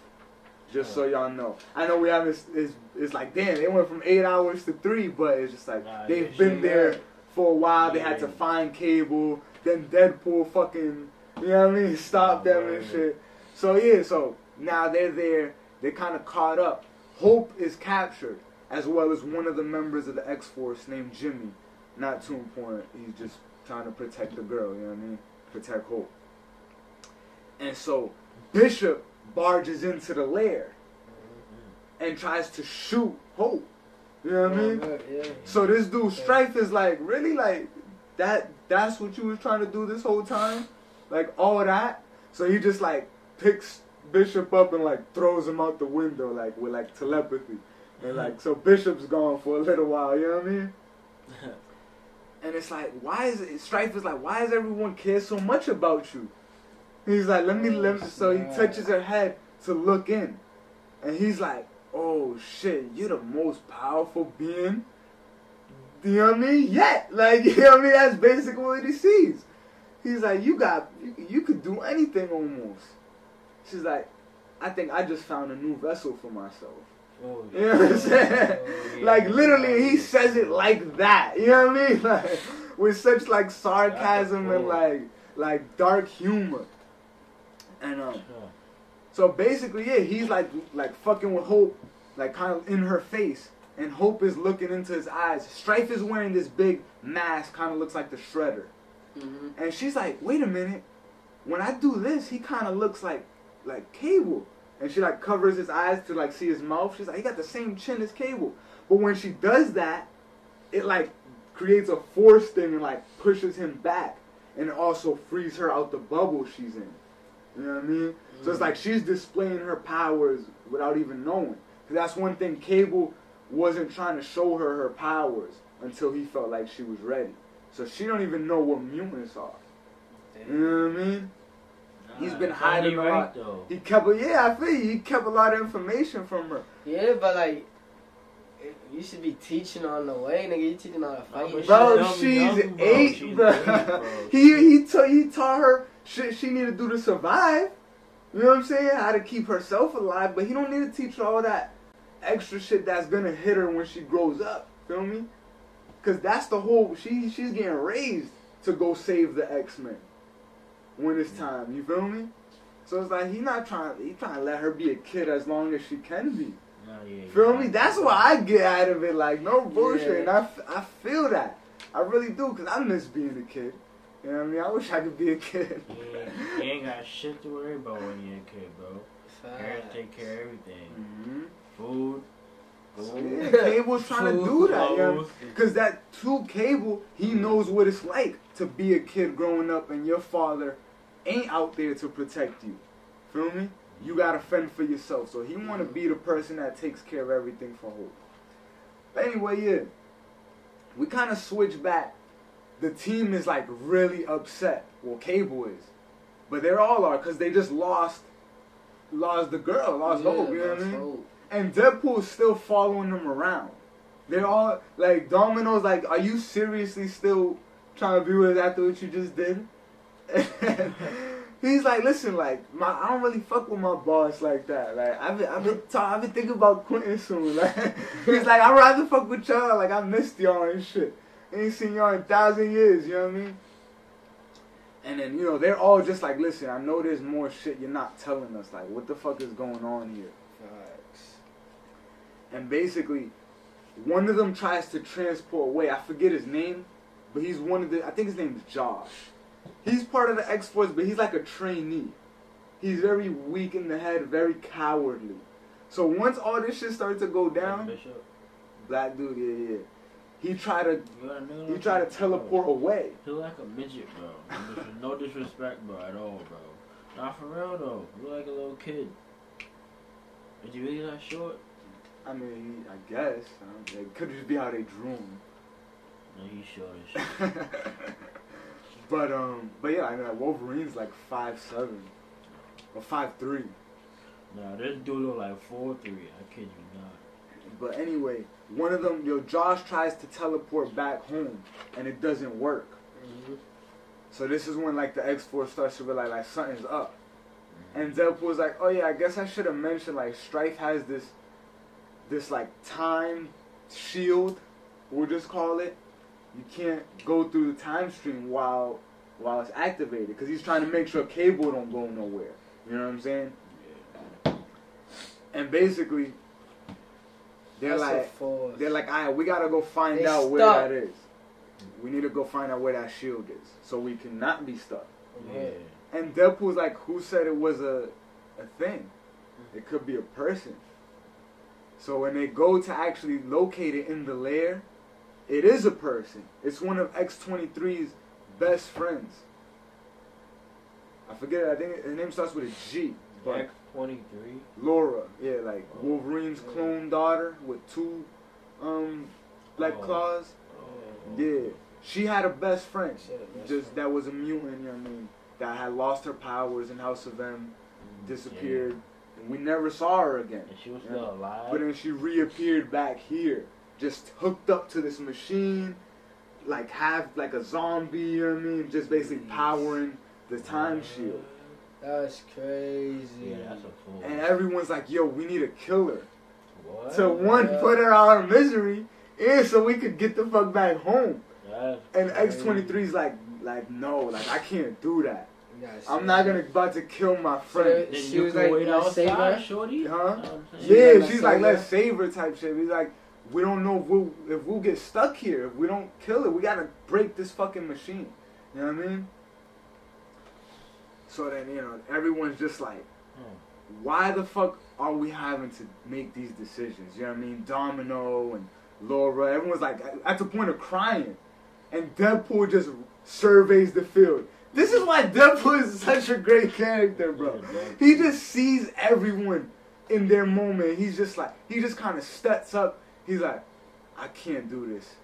Just so y'all know. I know we have it's like, damn, they went from 8 hours to 3, but it's just like, they've been there for a while. They had to find Cable. Then Deadpool fucking, you know what I mean, stop them and shit. So yeah, so now they're there. They're kind of caught up. Hope is captured, as well as one of the members of the X-Force named Jimmy. Not too important. He's just trying to protect the girl, you know what I mean? Protect Hope. And so Bishop barges into the lair and tries to shoot Hope. You know what I mean? Yeah. So this dude Strife is like, really? Like, that's what you was trying to do this whole time? Like, all that? So he just like picks Bishop up and like throws him out the window, like with like telepathy. And like, so Bishop's gone for a little while, you know what I mean? And it's like, Strife is like, why does everyone care so much about you? He's like, let me, so he touches her head to look in. And he's like, oh shit, you're the most powerful being, you know what I mean? Yet, like, you know what I mean? That's basically what he sees. He's like, you could do anything almost. She's like, I think I just found a new vessel for myself. Oh, you know what I'm saying? Like, literally, he says it like that. You know what I mean? Like, with such, like, sarcasm and, like dark humor. And, so basically, yeah, he's, like fucking with Hope, like, kind of in her face. And Hope is looking into his eyes. Strife is wearing this big mask, kind of looks like the Shredder. Mm-hmm. And she's like, wait a minute. When I do this, he kind of looks like Cable. And she like covers his eyes to like see his mouth. She's like, he got the same chin as Cable. But when she does that, it like creates a force thing and like pushes him back. And it also frees her out the bubble she's in. You know what I mean? Mm-hmm. So it's like she's displaying her powers without even knowing. Because that's one thing, Cable wasn't trying to show her powers until he felt like she was ready. So she don't even know what mutants are. Damn. You know what I mean? He's been hiding a lot. Though. He kept a lot of information from her. Yeah, but like, you should be teaching on the way, nigga. You teaching on the fight. Bro, she's 8, bro. He taught her shit she needed to do to survive. You know what I'm saying? How to keep herself alive, but he don't need to teach her all that extra shit that's gonna hit her when she grows up. Feel me? Cause that's the whole. She's getting raised to go save the X-Men when it's time. You feel me? So it's like he's trying to let her be a kid as long as she can be. Feel me? That's what I get out of it. Like, no bullshit. Yeah. And I feel that. I really do, because I miss being a kid. You know what I mean? I wish I could be a kid. Yeah, you ain't got shit to worry about when you're a kid, bro. Parents take care of everything. Mm-hmm. Food. Yeah, Cable's trying to do that. You know? Because that, through Cable, he knows what it's like to be a kid growing up and your father ain't out there to protect you. Feel me? You gotta fend for yourself. So he wanna be the person that takes care of everything for Hope. But anyway, yeah. We kinda switch back. The team is like really upset. Well, Cable is. But they all are, because they just lost the girl, lost Hope, you know what I mean? And Deadpool's still following them around. They're all, like, Domino's like, are you seriously still trying to be with us after what you just did? He's like, listen, like, I don't really fuck with my boss like that. Like, I've been thinking about quitting soon. Like, he's like, I'd rather fuck with y'all. Like, I missed y'all and shit. Ain't seen y'all in 1,000 years, you know what I mean? And then, you know, they're all just like, listen, I know there's more shit you're not telling us. Like, what the fuck is going on here? Facts. And basically, one of them tries to transport away. I forget his name, but he's one of the, I think his name is Josh. He's part of the X-Force, but he's like a trainee. He's very weak in the head, very cowardly. So once all this shit started to go down, black dude, yeah. He tried to teleport away. He like a midget, bro. No disrespect, bro, at all, bro. Not for real, though. You like a little kid. Is you really that short? I mean, I guess. It could just be how they drew him. No, he's short as shit. But yeah, I mean, like Wolverine's like 5'7" or 5'3". Nah, this dude look like 4'3". I kid you not. But anyway, one of them, Josh tries to teleport back home, and it doesn't work. Mm-hmm. So this is when like the X-Force starts to realize like something's up. Mm-hmm. And Deadpool's like, oh yeah, I guess I should have mentioned like Strife has this like time shield, we'll just call it. you can't go through the time stream while it's activated, because he's trying to make sure Cable don't go nowhere. You know what I'm saying? Yeah. And basically, they're like, alright, we gotta go find out where that is. We need to go find out where that shield is, so we cannot be stuck. Yeah. And Deadpool's like, who said it was a thing? It could be a person. So when they go to actually locate it in the lair, it is a person. It's one of X-23's best friends. I forget it. I think her name starts with a G. But X-23? Laura. Yeah, like Wolverine's clone daughter with two claws. Yeah. She had a best friend. That was a mutant, you know what I mean? That had lost her powers in House of M, disappeared. And we never saw her again. And she was still alive? But then she reappeared back here. Just hooked up to this machine. Like half like a zombie, you know what I mean? Just basically powering the time shield. That's crazy. Yeah, that's a fool. And everyone's like, yo, we need to kill her. What? To one, put her out of misery, and so we could get the fuck back home. And X-23's like, no, like, I can't do that. I'm not about to kill my friend. So she was like, let's save her, shorty? Huh? Yeah, she's like, let's save her type shit. He's like, we don't know if we'll get stuck here. If we don't kill her, we gotta break this fucking machine. You know what I mean? So then, you know, everyone's just like, why the fuck are we having to make these decisions? You know what I mean? Domino and Laura, everyone's like, at the point of crying. And Deadpool just surveys the field. This is why Deadpool is such a great character, bro. He just sees everyone in their moment. He's just like, he just kind of steps up. He's like, I can't do this.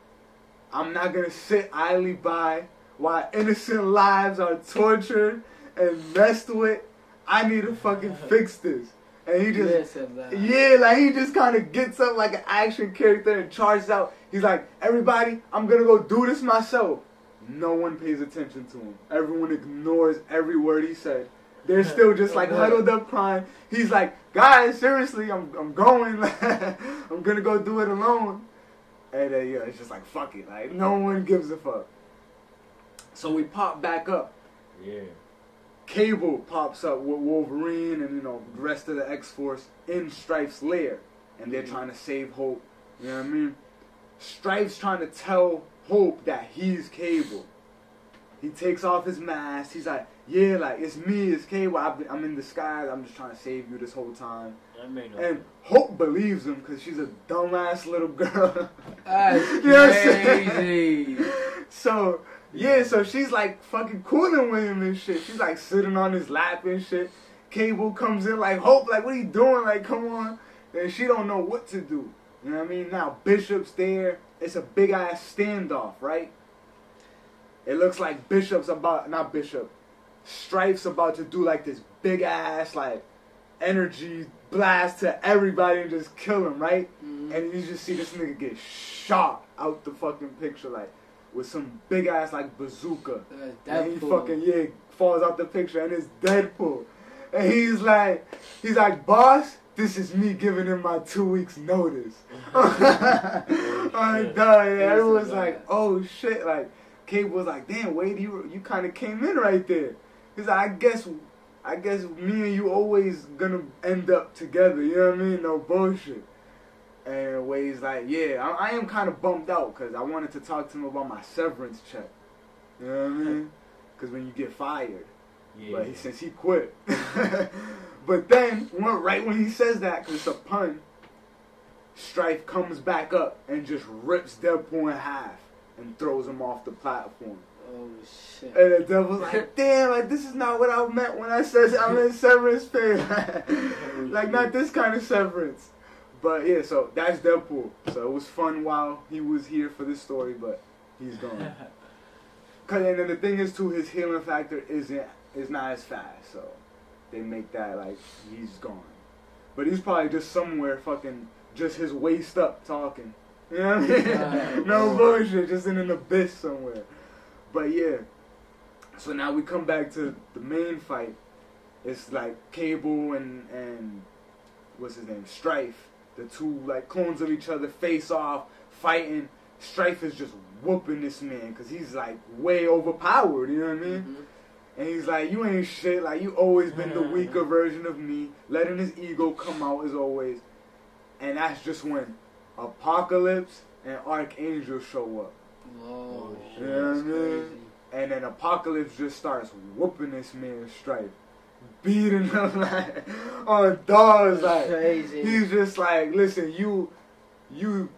I'm not going to sit idly by while innocent lives are tortured and messed with. I need to fucking fix this. And he just, like he just kind of gets up like an action character and charges out. He's like, everybody, I'm going to go do this myself. No one pays attention to him. Everyone ignores every word he said. They're still just like huddled up crying. He's like, guys, seriously, I'm going. I'm going to go do it alone. And yeah, it's just like, fuck it. Like, no one gives a fuck. So we pop back up. Yeah. Cable pops up with Wolverine and, you know, the rest of the X-Force in Strife's lair. And they're trying to save Hope. You know what I mean? Strife's trying to tell Hope that he's Cable. He takes off his mask. He's like, yeah, like, it's me, it's Cable. I'm in disguise. I'm just trying to save you this whole time. And Hope believes him because she's a dumbass little girl. That's you know crazy. So, yeah, so she's like fucking cooling with him and shit. She's like sitting on his lap and shit. Cable comes in like, Hope, like, what are you doing? Like, come on. And she don't know what to do. You know what I mean? Now, Bishop's there. It's a big-ass standoff, right? It looks like Strife's about to do, like, this big-ass, like, energy blast to everybody and just kill him, right? Mm-hmm. And you just see this nigga get shot out the fucking picture, like, with some big-ass, like, bazooka. And he fucking, falls out the picture, and it's Deadpool. And he's like, boss, this is me giving him my 2 weeks notice. Everyone's like, oh shit. Like, Cable was like, damn, Wade, you kind of came in right there. He's like, I guess me and you always gonna end up together. You know what I mean? No bullshit. And Wade's like, yeah, I am kind of bummed out because I wanted to talk to him about my severance check. You know what I mean? Because when you get fired. Yeah. But since he quit. But then, right when he says that, because it's a pun, Strife comes back up and just rips Deadpool in half and throws him off the platform. Oh, shit. And the Devil's like, damn, like, this is not what I meant when I said I'm in severance pay. Like, not this kind of severance. But, yeah, so that's Deadpool. So it was fun while he was here for this story, but he's gone. And then the thing is, too, his healing factor is not as fast, so they make that like he's gone. But he's probably just somewhere fucking just his waist up talking. You know what I mean? No bullshit, just in an abyss somewhere. But yeah. So now we come back to the main fight. It's like Cable and what's his name? Strife. The two like clones of each other face off, fighting. Strife is just whooping this man because he's like way overpowered, you know what I mean? Mm-hmm. And he's like, you ain't shit, like you always been the weaker version of me, letting his ego come out as always. And that's just when Apocalypse and Archangel show up. Whoa, you know what I mean? And then Apocalypse just starts whooping this man's Strife, beating him like on dogs. Like crazy. He's just like, listen, you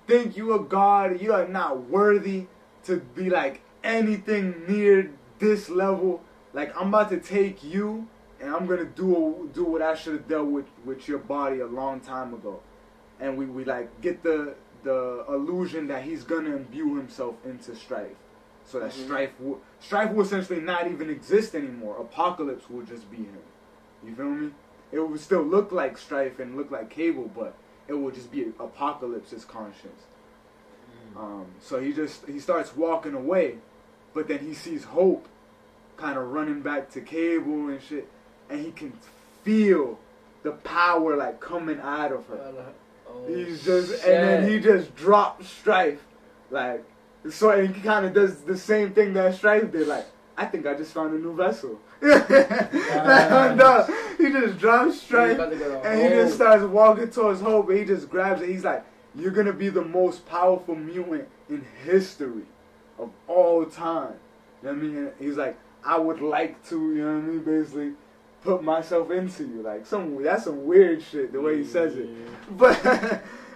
think you a god, you are not worthy to be like anything near this level. Like I'm about to take you, and I'm gonna do what I should have dealt with your body a long time ago. And we like get the illusion that he's gonna imbue himself into Strife, so that Strife will essentially not even exist anymore. Apocalypse will just be him. You feel me? It would still look like Strife and look like Cable, but it will just be Apocalypse's conscience. So he starts walking away, but then he sees Hope kind of running back to Cable and shit, and he can feel the power like coming out of her. He's just, and then he just drops Strife, like, so and he kind of does the same thing that Strife did, like, I think I just found a new vessel. He just drops Strife, and he just starts walking towards Hope, and he just grabs it. He's like, you're gonna be the most powerful mutant in history of all time. You know what I mean? He's like, I would like to, you know what I mean, basically put myself into you. Like, that's some weird shit, the way he says it. But,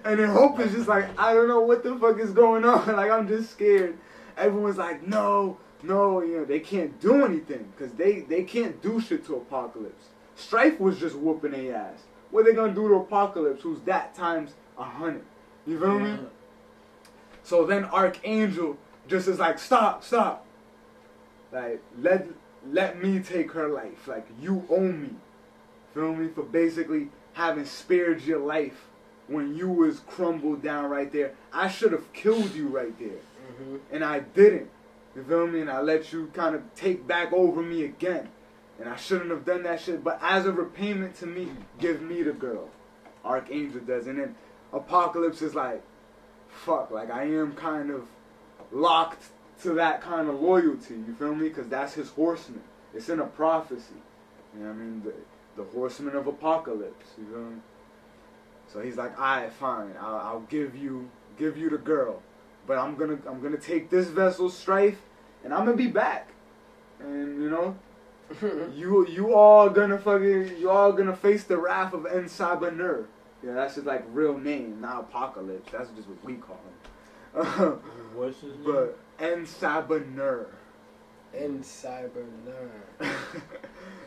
and then Hope is just like, I don't know what the fuck is going on. Like, I'm just scared. Everyone's like, no, you know, they can't do anything. Because they can't do shit to Apocalypse. Strife was just whooping their ass. What are they going to do to Apocalypse, who's that times 100? You feel me? So then Archangel just is like, stop. Like, let me take her life. Like, you owe me. Feel me? For basically having spared your life when you was crumbled down right there. I should have killed you right there. And I didn't. You feel me? And I let you kind of take back over me again. And I shouldn't have done that shit. But as a repayment to me, give me the girl. Archangel does. And then Apocalypse is like, fuck. Like, I am kind of locked to that kind of loyalty, you feel me? Because that's his horseman. It's in a prophecy. You know what I mean? The horseman of Apocalypse, you feel me? So he's like, alright, fine, I'll give you the girl. But I'm gonna take this vessel, Strife, and I'm gonna be back. And you know, you all gonna face the wrath of Ensabanur. Yeah, that's his like real name, not Apocalypse. That's just what we call him. What's his name? But Ensabanur. And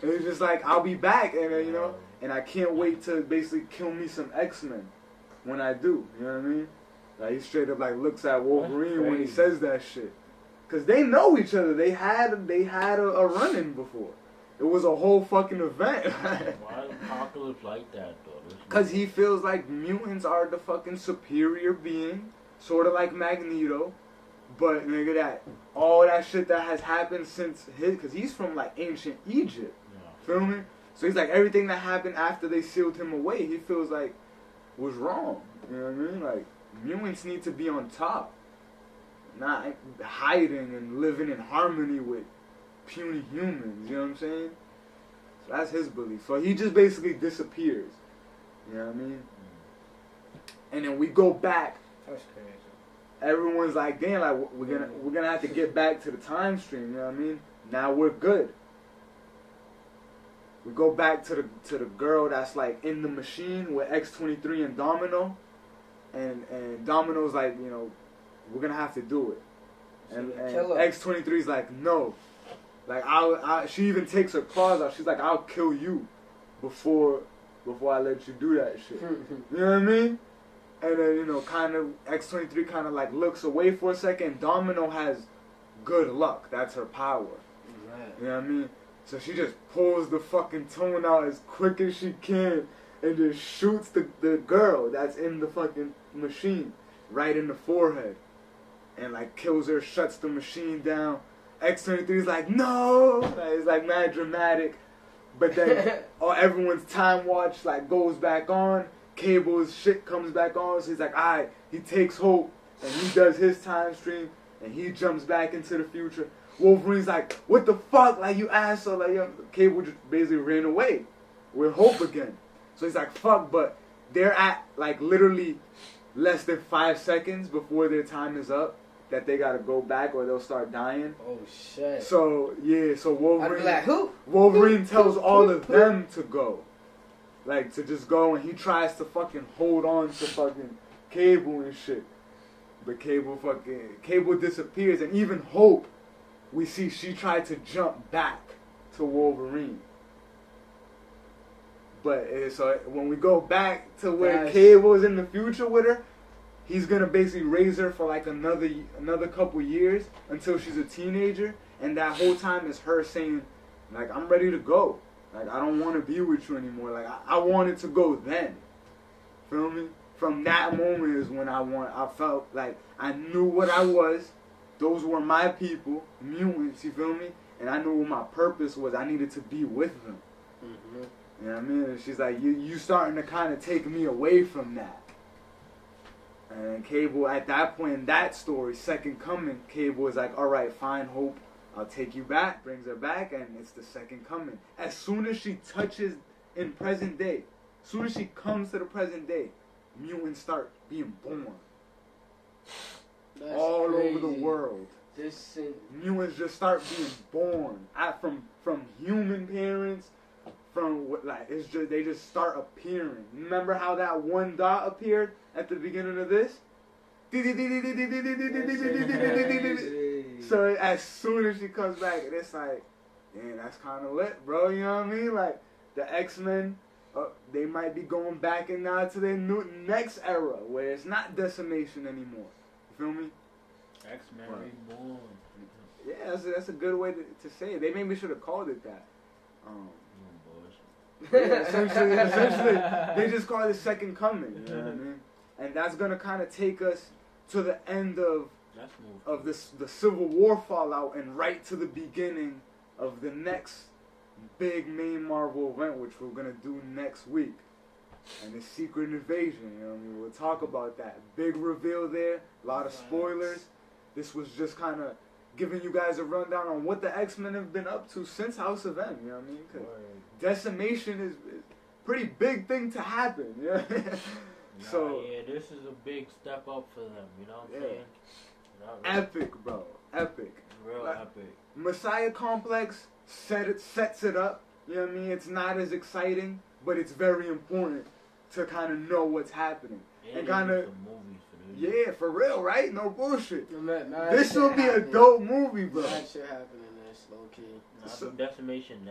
he's just like, I'll be back, and you know, and I can't wait to basically kill me some XMen when I do. You know what I mean? Like, he straight up like looks at Wolverine when he says that shit, cause they know each other. They had a run-in before. It was a whole fucking event. Why is Apocalypse like that though? Cause he feels like mutants are the fucking superior being, sort of like Magneto. But nigga, that all that shit that has happened since cause he's from like ancient Egypt. Feel me? So he's like, everything that happened after they sealed him away, he feels like was wrong. You know what I mean? Like, mutants need to be on top, not hiding and living in harmony with puny humans. You know what I'm saying? So that's his belief. So he just basically disappears. You know what I mean? And then we go back. That's crazy. Everyone's like, damn, like we're gonna have to get back to the time stream. You know what I mean? Now we're good. We go back to the girl that's like in the machine with X-23 and Domino, and Domino's like, you know, we're gonna have to do it, and X-23's like, no, like she even takes her claws out. She's like, I'll kill you before I let you do that shit. You know what I mean? And then, you know, kind of X-23 kind of like looks away for a second. Domino has good luck. That's her power. Right. You know what I mean? So she just pulls the fucking tone out as quick as she can and just shoots the girl that's in the fucking machine right in the forehead. And like kills her, shuts the machine down. X-23's like, no! Like, it's like mad dramatic. But then everyone's time watch like goes back on. Cable's shit comes back on. So he's like, alright, he takes Hope and he does his time stream. and he jumps back into the future. Wolverine's like, what the fuck? Like, you asshole. Like, Cable just basically ran away with Hope again. So he's like, fuck, but they're at, like, literally less than 5 seconds before their time is up that they gotta go back or they'll start dying. Oh, shit. So, yeah, so I'd be like, who? Wolverine tells all of them to go. Like, to just go, and he tries to fucking hold on to fucking Cable and shit. But Cable disappears, and even Hope, we see she tried to jump back to Wolverine. But so when we go back to where Cable is in the future with her, he's gonna basically raise her for like another couple years until she's a teenager, and that whole time is her saying, like, I'm ready to go. Like, I don't want to be with you anymore. Like, I wanted to go then. Feel me? From that moment is when I felt like I knew what I was. Those were my people, mutants, you feel me? And I knew what my purpose was. I needed to be with them. Mm-hmm. You know what I mean? And she's like, you starting to kind of take me away from that. And Cable, at that point in that story, Second Coming, Cable was like, all right, fine, Hope, I'll take you back. Brings her back, and it's the Second Coming. As soon as she touches in present day, as soon as she comes to the present day, mutants start being born. That's all crazy. over the world. Mutants just start being born from human parents. They just start appearing. Remember how that one dot appeared at the beginning of this? So as soon as she comes back, it's like, damn, that's kind of lit, bro. You know what I mean? Like, the X-Men, they might be going back and now to their next era where it's not decimation anymore. You feel me? X-Men Reborn. Yeah, that's a good way to say it. They maybe should have called it that. Yeah, essentially, they just call it Second Coming. You know what I mean? And that's gonna kind of take us to the end of the Civil War fallout and right to the beginning of the next big main Marvel event, which we're gonna do next week. And the Secret Invasion. You know what I mean? We'll talk about that. Big reveal there. A lot of spoilers. This was just kind of giving you guys a rundown on what the X-Men have been up to since House of M, you know what I mean? Because decimation is a pretty big thing to happen, yeah? Yeah, this is a big step up for them, you know what I'm saying? Epic, bro. Epic. Real epic. Messiah Complex sets it up, you know what I mean? It's not as exciting, but it's very important to kind of know what's happening. And kind of... Yeah, for real, right? No bullshit. Man, this will be a dope movie, bro. That shit happen in this, low key. So, decimation,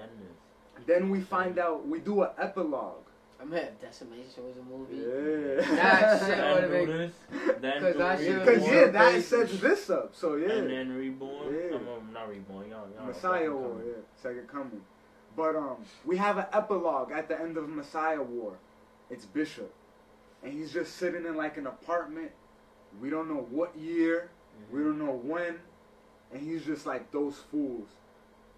then we find out, we do an epilogue. I mean, Decimation was a movie. Yeah. That shit would have been... Because that sets this up, so yeah. And then Reborn. Yeah. Not Reborn, y'all Messiah War, yeah. Second Coming. But we have an epilogue at the end of Messiah War. It's Bishop. And he's just sitting in like an apartment. We don't know what year. We don't know when. And he's just like, those fools.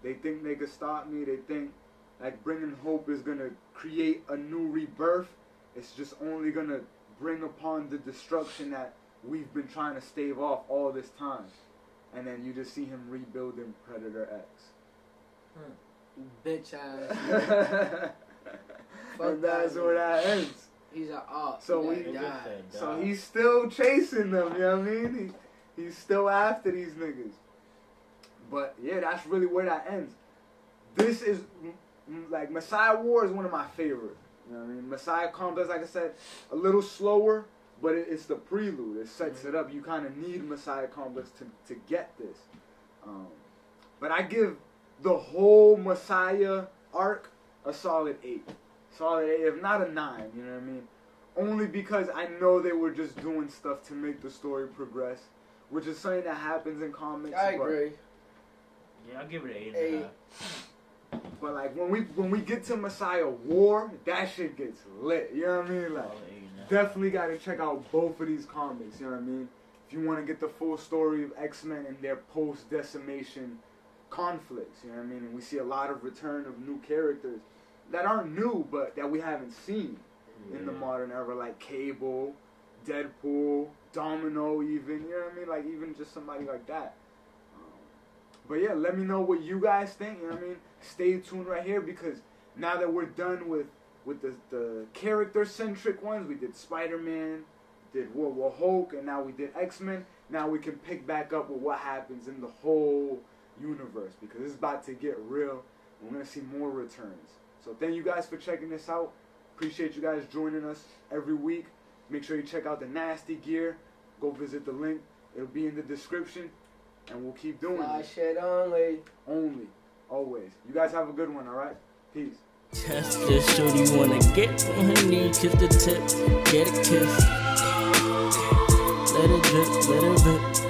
They think they could stop me. They think like bringing hope is going to create a new rebirth. It's just only going to bring upon the destruction that we've been trying to stave off all this time. And then you just see him rebuilding Predator X. Bitch ass. And that's where that ends. He's an op. So he's still chasing them, you know what I mean? He's still after these niggas. But yeah, that's really where that ends. This is, like, Messiah War is one of my favorites. You know what I mean? Messiah Complex, like I said, a little slower, but it's the prelude. It sets it up. You kind of need Messiah Complex to get this. But I give the whole Messiah arc a solid 8. Solid 8, if not a 9, you know what I mean? Only because I know they were just doing stuff to make the story progress, which is something that happens in comics. I agree. Yeah, I'll give it an 8.5. But like when we get to Messiah War, that shit gets lit. You know what I mean? Like, definitely got to check out both of these comics. You know what I mean? If you want to get the full story of X-Men and their post-decimation conflicts, you know what I mean? And we see a lot of return of new characters that aren't new, but that we haven't seen in the modern era, like Cable, Deadpool, Domino, even, you know what I mean? Like, even just somebody like that. But yeah, let me know what you guys think, you know what I mean? Stay tuned right here, because now that we're done with the character-centric ones, we did Spider-Man, did World War Hulk, and now we did X-Men. Now we can pick back up with what happens in the whole universe, because it's about to get real. We're going to see more returns. So thank you guys for checking this out. Appreciate you guys joining us every week. Make sure you check out the nasty gear. Go visit the link. It'll be in the description. And we'll keep doing it. Shit only. Only. Always. You guys have a good one, alright? Peace. Test this, shorty wanna get on her knee, kiss the tip, get a kiss. Let it drip, let it rip.